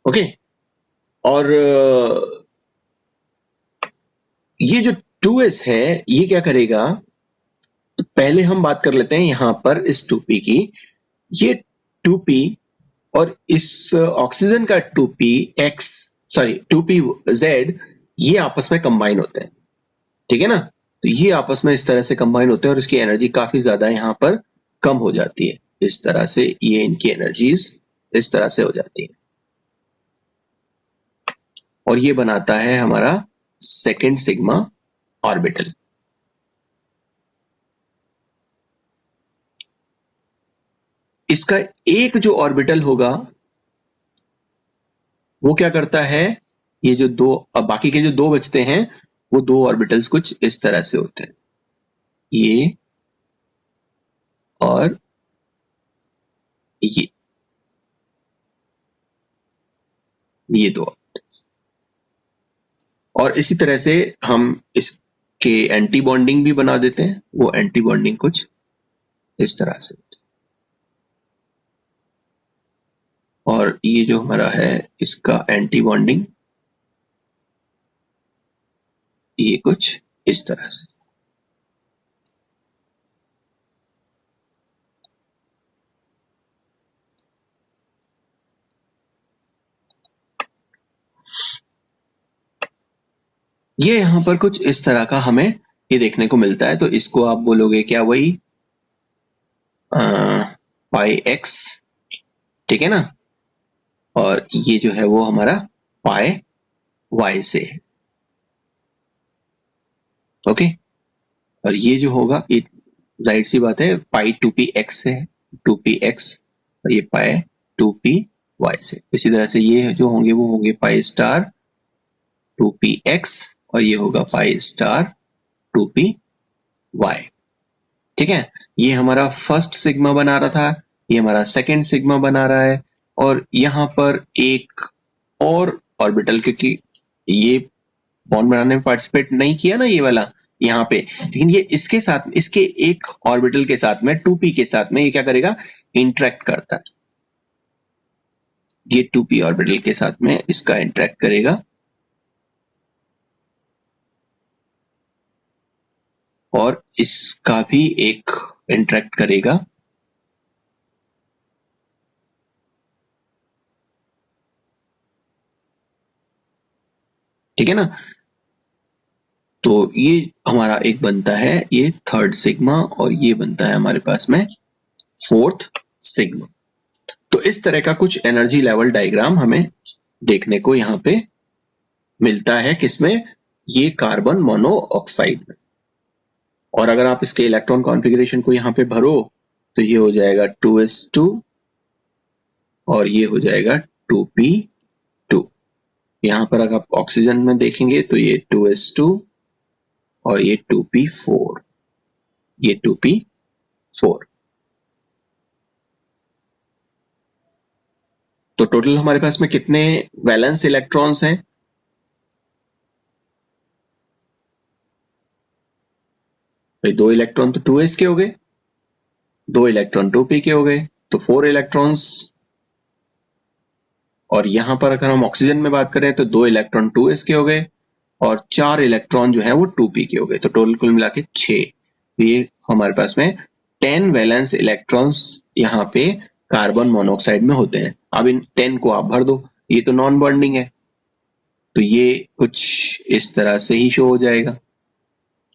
ओके। और ये जो 2s है ये क्या करेगा, तो पहले हम बात कर लेते हैं यहां पर इस 2p की। ये 2p और इस ऑक्सीजन का 2px सॉरी 2pz ये आपस में कंबाइन होते हैं, ठीक है ना। तो ये आपस में इस तरह से कंबाइन होते हैं और इसकी एनर्जी काफी ज्यादा यहाँ पर कम हो जाती है, इस तरह से ये इनकी एनर्जीज इस तरह से हो जाती है और ये बनाता है हमारा सेकेंड सिग्मा ऑर्बिटल। इसका एक जो ऑर्बिटल होगा वो क्या करता है, ये जो दो अब बाकी के जो दो बचते हैं वो दो ऑर्बिटल्स कुछ इस तरह से होते हैं, ये और ये दो ऑर्बिटल्स। और इसी तरह से हम इसके एंटी बॉन्डिंग भी बना देते हैं, वो एंटी बॉन्डिंग कुछ इस तरह से। और ये जो हमारा है इसका एंटी बॉन्डिंग ये कुछ इस तरह से। ये यहां पर कुछ इस तरह का हमें ये देखने को मिलता है, तो इसको आप बोलोगे क्या, वही पाई एक्स, ठीक है ना। और ये जो है वो हमारा पाई वाई से है, ओके। और ये जो होगा ये जाहिर सी बात है पाई 2p x से है, 2p x और ये पाई 2p y से। इसी तरह से ये जो होंगे वो होंगे पाई स्टार 2p x और ये होगा पाई स्टार 2p y, ठीक है। ये हमारा फर्स्ट सिग्मा बना रहा था, ये हमारा सेकंड सिग्मा बना रहा है। और यहाँ पर एक और ऑर्बिटल, क्योंकि ये बॉन्ड बनाने में पार्टिसिपेट नहीं किया ना ये वाला यहाँ पे, लेकिन ये इसके साथ इसके एक ऑर्बिटल के साथ में 2p के साथ में ये क्या करेगा, इंटरेक्ट करता है। ये 2p ऑर्बिटल के साथ में इसका इंटरेक्ट करेगा और इसका भी एक इंटरेक्ट करेगा, ठीक है ना। तो ये हमारा एक बनता है ये थर्ड सिग्मा और ये बनता है हमारे पास में फोर्थ सिग्मा। तो इस तरह का कुछ एनर्जी लेवल डायग्राम हमें देखने को यहाँ पे मिलता है, किसमें, ये कार्बन मोनोऑक्साइड में। और अगर आप इसके इलेक्ट्रॉन कॉन्फ़िगरेशन को यहाँ पे भरो तो ये हो जाएगा 2s2 और ये हो जाएगा 2p2। यहाँ पर अगर आप ऑक्सीजन में देखेंगे तो ये 2s2 और ये 2p4, ये 2p4। तो टोटल हमारे पास में कितने वैलेंस इलेक्ट्रॉन्स हैं? भाई 2 इलेक्ट्रॉन तो 2s के हो गए, 2 इलेक्ट्रॉन 2p के हो गए, तो 4 इलेक्ट्रॉन्स। और यहां पर अगर हम ऑक्सीजन में बात करें तो 2 इलेक्ट्रॉन 2s के हो गए और 4 इलेक्ट्रॉन जो है वो 2p के हो गए, तो टोटल कुल मिला के 6। ये हमारे पास में 10 वैलेंस इलेक्ट्रॉन्स यहाँ पे कार्बन मोनोऑक्साइड में होते हैं। अब इन 10 को आप भर दो, ये तो नॉन बॉन्डिंग है, तो ये कुछ इस तरह से ही शो हो जाएगा।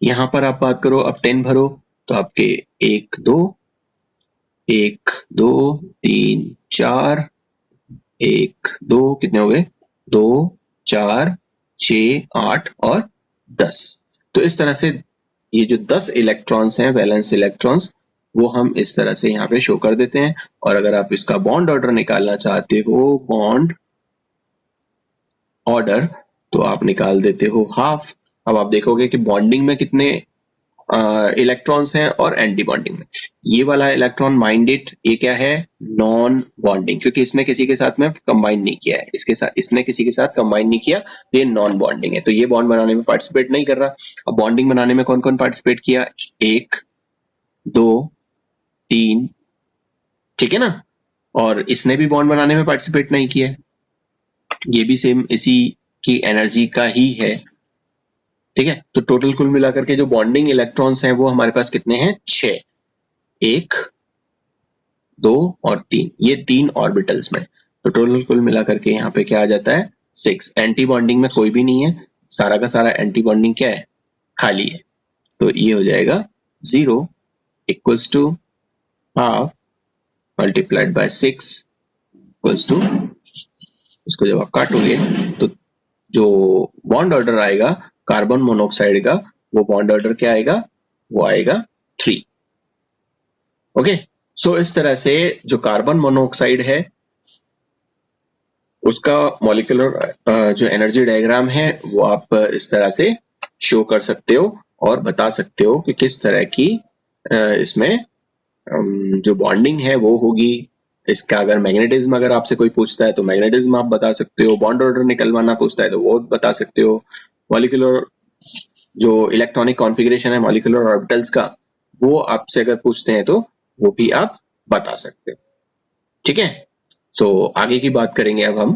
यहां पर आप बात करो, अब 10 भरो तो आपके 1 2 1 2 3 4 1 2 कितने हो गए, 2 4 6 8 और 10। तो इस तरह से ये जो 10 इलेक्ट्रॉन्स हैं वैलेंस इलेक्ट्रॉन्स, वो हम इस तरह से यहाँ पे शो कर देते हैं। और अगर आप इसका बॉन्ड ऑर्डर निकालना चाहते हो, बॉन्ड ऑर्डर, तो आप निकाल देते हो हाफ। अब आप देखोगे कि बॉन्डिंग में कितने इलेक्ट्रॉन्स हैं और एंटी बॉन्डिंग में। ये वाला इलेक्ट्रॉन माइंडेड, ये क्या है, नॉन बॉन्डिंग, क्योंकि इसने किसी के साथ में कंबाइन नहीं किया है, इसके साथ इसने किसी के साथ कंबाइन नहीं किया, तो ये नॉन बॉन्डिंग है, तो ये बॉन्ड बनाने में पार्टिसिपेट नहीं कर रहा। अब बॉन्डिंग बनाने में कौन कौन पार्टिसिपेट किया, 1 2 3, ठीक है ना। और इसने भी बॉन्ड बनाने में पार्टिसिपेट नहीं किया, ये भी सेम इसी की एनर्जी का ही है, ठीक है। तो टोटल कुल मिलाकर के जो बॉन्डिंग इलेक्ट्रॉन्स हैं वो हमारे पास कितने हैं, 6, 1 2 और 3, ये 3 ऑर्बिटल्स में। तो टोटल कुल मिलाकर के यहाँ पे क्या आ जाता है, 6। एंटी बॉन्डिंग में कोई भी नहीं है, सारा का सारा एंटी बॉन्डिंग क्या है, खाली है, तो ये हो जाएगा 0 equals to half multiplied by 6 equals to, इसको जब आप काटोगे तो जो बॉन्ड ऑर्डर आएगा कार्बन मोनोऑक्साइड का, वो बॉन्ड ऑर्डर क्या आएगा, वो आएगा 3। ओके, सो इस तरह से जो कार्बन मोनोऑक्साइड है उसका मॉलिक्यूलर जो एनर्जी डायग्राम है वो आप इस तरह से शो कर सकते हो और बता सकते हो कि किस तरह की इसमें जो बॉन्डिंग है वो होगी। इसका अगर मैग्नेटिज्म अगर आपसे कोई पूछता है तो मैग्नेटिज्म आप बता सकते हो, बॉन्ड ऑर्डर निकलवाना पूछता है तो वो बता सकते हो, मॉलिक्यूलर जो इलेक्ट्रॉनिक कॉन्फ़िगरेशन है मॉलिक्यूलर ऑर्बिटल्स का, वो आपसे अगर पूछते हैं तो वो भी आप बता सकते हो, ठीक है। सो आगे की बात करेंगे अब हम